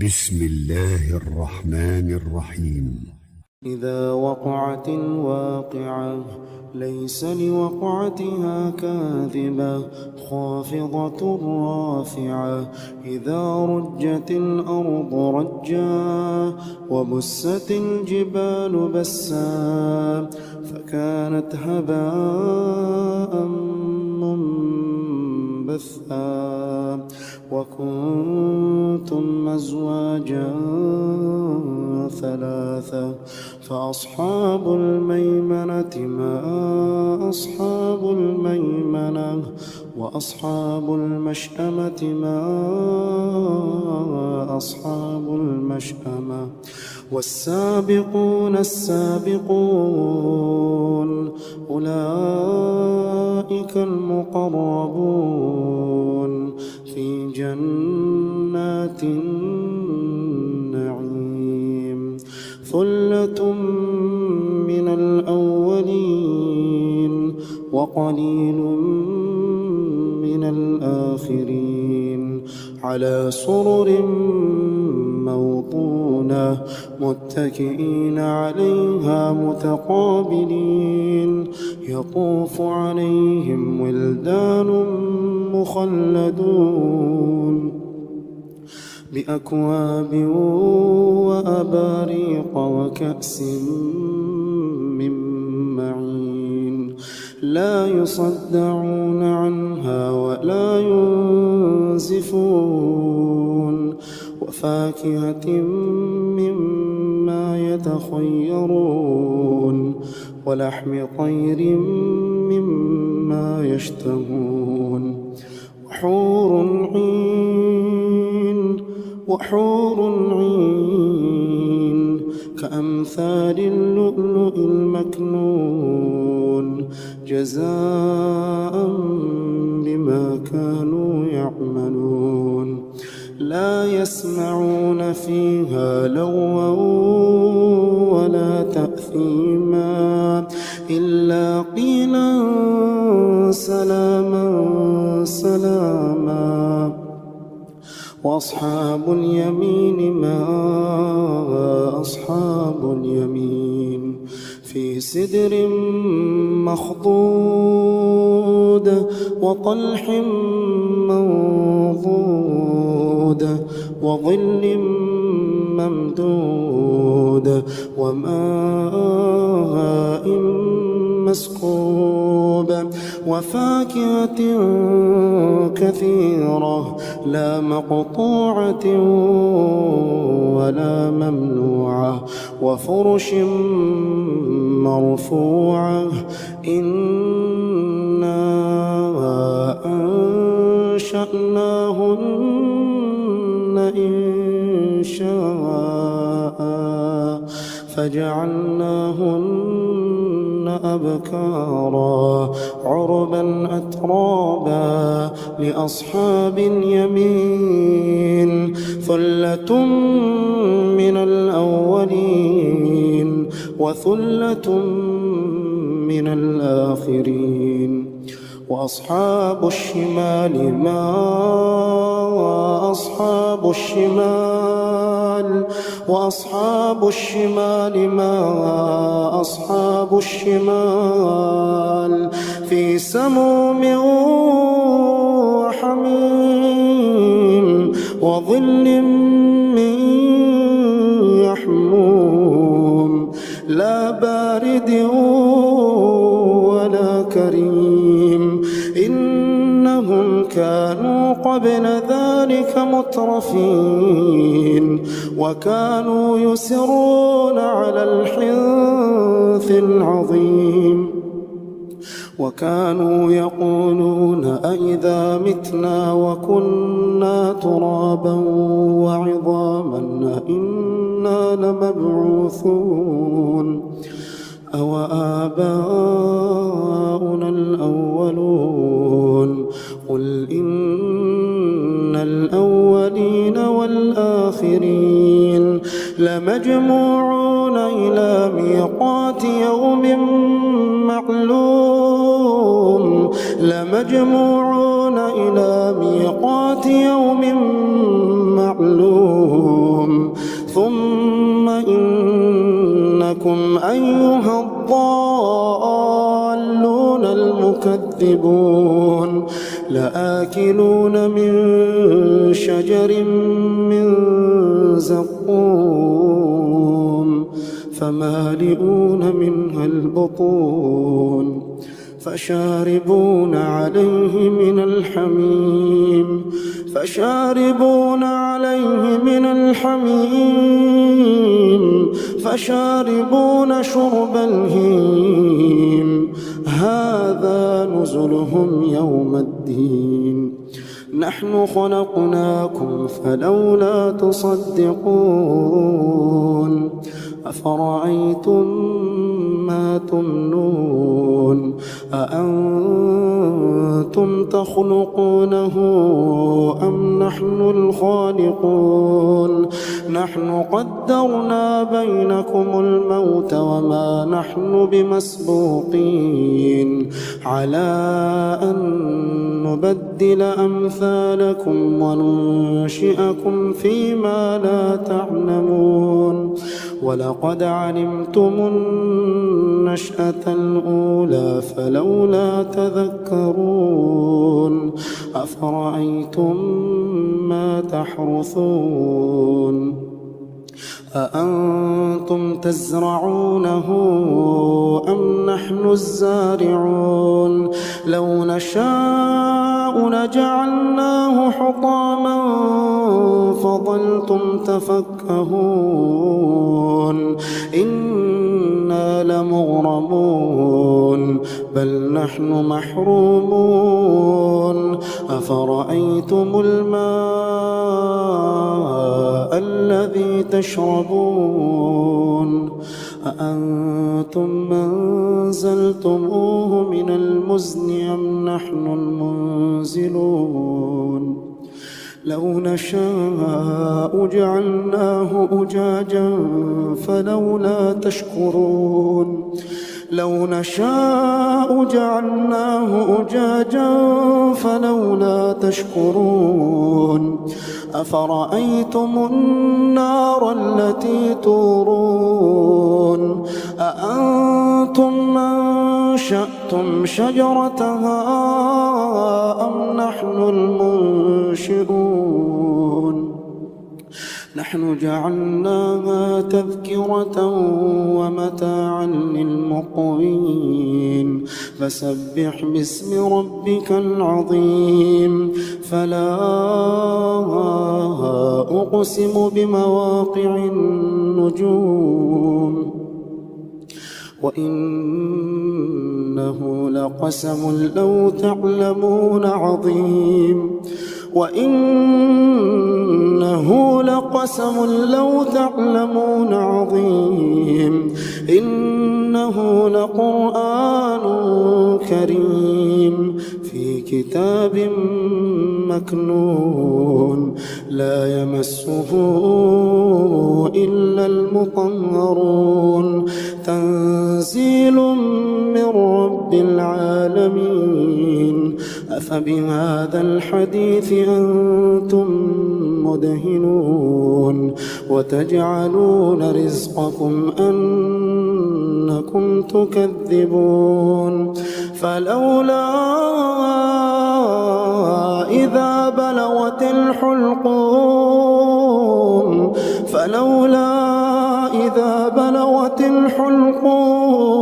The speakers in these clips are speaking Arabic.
بسم الله الرحمن الرحيم. إذا وقعت الواقعة ليس لوقعتها كاذبة خافضة رافعة. إذا رجت الأرض رجا وبست الجبال بسا فكانت هباء منبثا وكنتم أزواجا ثلاثة فأصحاب الميمنة ما أصحاب الميمنة وأصحاب المشأمة ما أصحاب المشأمة. والسابقون السابقون أولئك المقربون في جنات النعيم. ثلة من الأولين وقليل من الآخرين على سرر موضونة متكئين عليها متقابلين. يطوف عليهم ولدان مخلدون بأكواب وأباريق وكأس من معين لا يصدعون عنها ولا ينزفون. وفاكهة مما يتخيرون ولحم طير مما يشتهون. وحور عين كأمثال اللؤلؤ المكنون جزاء بما كانوا يعملون. لا يسمعون فيها لغوا ولا تأثيما إلا قيلا سلاما سلاما. وأصحاب اليمين ما أصحاب اليمين في سدر مخضود وطلح منضود وظل ممدود وماء مسكوب وفاكهة كثيرة لا مقطوعة ولا ممنوعة وفرش مرفوعة. إنا أنشأناهن إنشاء فجعلناهن أبكارا عربا أترابا لأصحاب اليمين. ثلة من الأولين وثلة من الآخرين. وأصحاب الشمال ما أصحاب الشمال وأصحاب الشمال ما أصحاب الشمال في سموم وحميم وظل من يحموم لا بارد ولا كريم. إنهم كانوا قبل ذلك مترفين وكانوا يسرون على الحنث العظيم وكانوا يقولون أئذا متنا وكنا ترابا وعظاما أئنا لمبعوثون أو آباؤنا الأولون. قل إن الأولين والآخرين لمجموعون إلى ميقات يوم معلوم لمجموعون إلى ميقات يوم معلوم. إنكم أيها الضالون المكذبون لآكلون من شجر من زقوم فمالئون منها البطون فشاربون عليه من الحميم فشاربون شرب الهيم هذا نزلهم يوم الدين نحن خلقناكم فلولا تصدقون أفرأيتم ما تمنون أأنتم تخلقونه أم نحن الخالقون نحن قدرنا بينكم الموت وما نحن بمسبوقين على أن نبدل أمثالكم وننشئكم فيما لا تعلمون ولقد علمتم النشأة الأولى فلولا تذكرون أفرأيتم ما تحرثون أأنتم تزرعونه أم نحن الزارعون لو نشاء لجعلناه حطاما فظلتم تفكهون إنا لمغرمون بل نحن محرومون أفرأيتم الماء الذي تشربون أأنتم أنزلتموه من المزن أم نحن المنزلون لو نشاء جعلناه أجاجا فلولا تشكرون لو نشاء جعلناه أجاجا فلولا تشكرون أفرأيتم النار التي تورون أأنتم أنشأتم شجرتها أم نحن المنشئون نحن جعلناها تذكرة ومتاعا للمقوين فسبح باسم ربك العظيم فلا أقسم بمواقع النجوم وإنه لقسم لو تعلمون عظيم وإنه لقسم لو تعلمون عظيم إنه لقرآن كريم في كتاب مكنون لا يمسه إلا المطهرون تنزيل من رب العالمين أفبهذا الحديث أنتم مدهنون وتجعلون رزقكم أنكم تكذبون فلولا إذا بلغت الحلقوم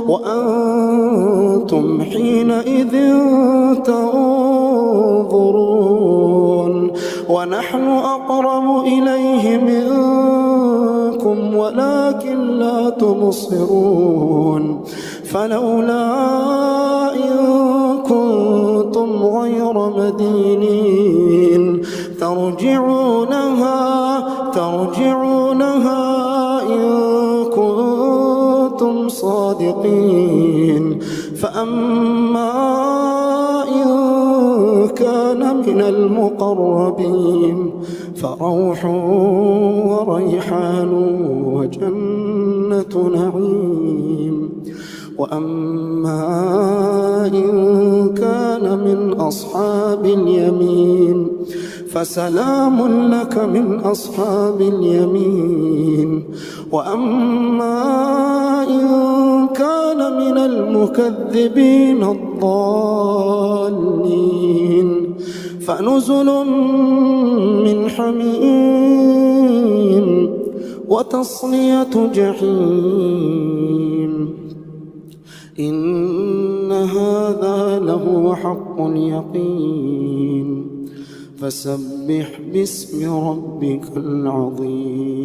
وأنتم حينئذ تنظرون ونحن أقرب إليه منكم ولكن لا تبصرون فلولا إن كنتم غير مدينين ترجعونها إن كنتم صادقين فأما إن كان من المقربين فروح وريحان وجنة نعيم وأما إن كان من أصحاب اليمين فسلام لك من أصحاب اليمين. وأما إن كان من المكذبين الضالين فنزل من حميم وتصلية جحيم. إن هذا لهو حق اليقين. فسبح باسم ربك العظيم.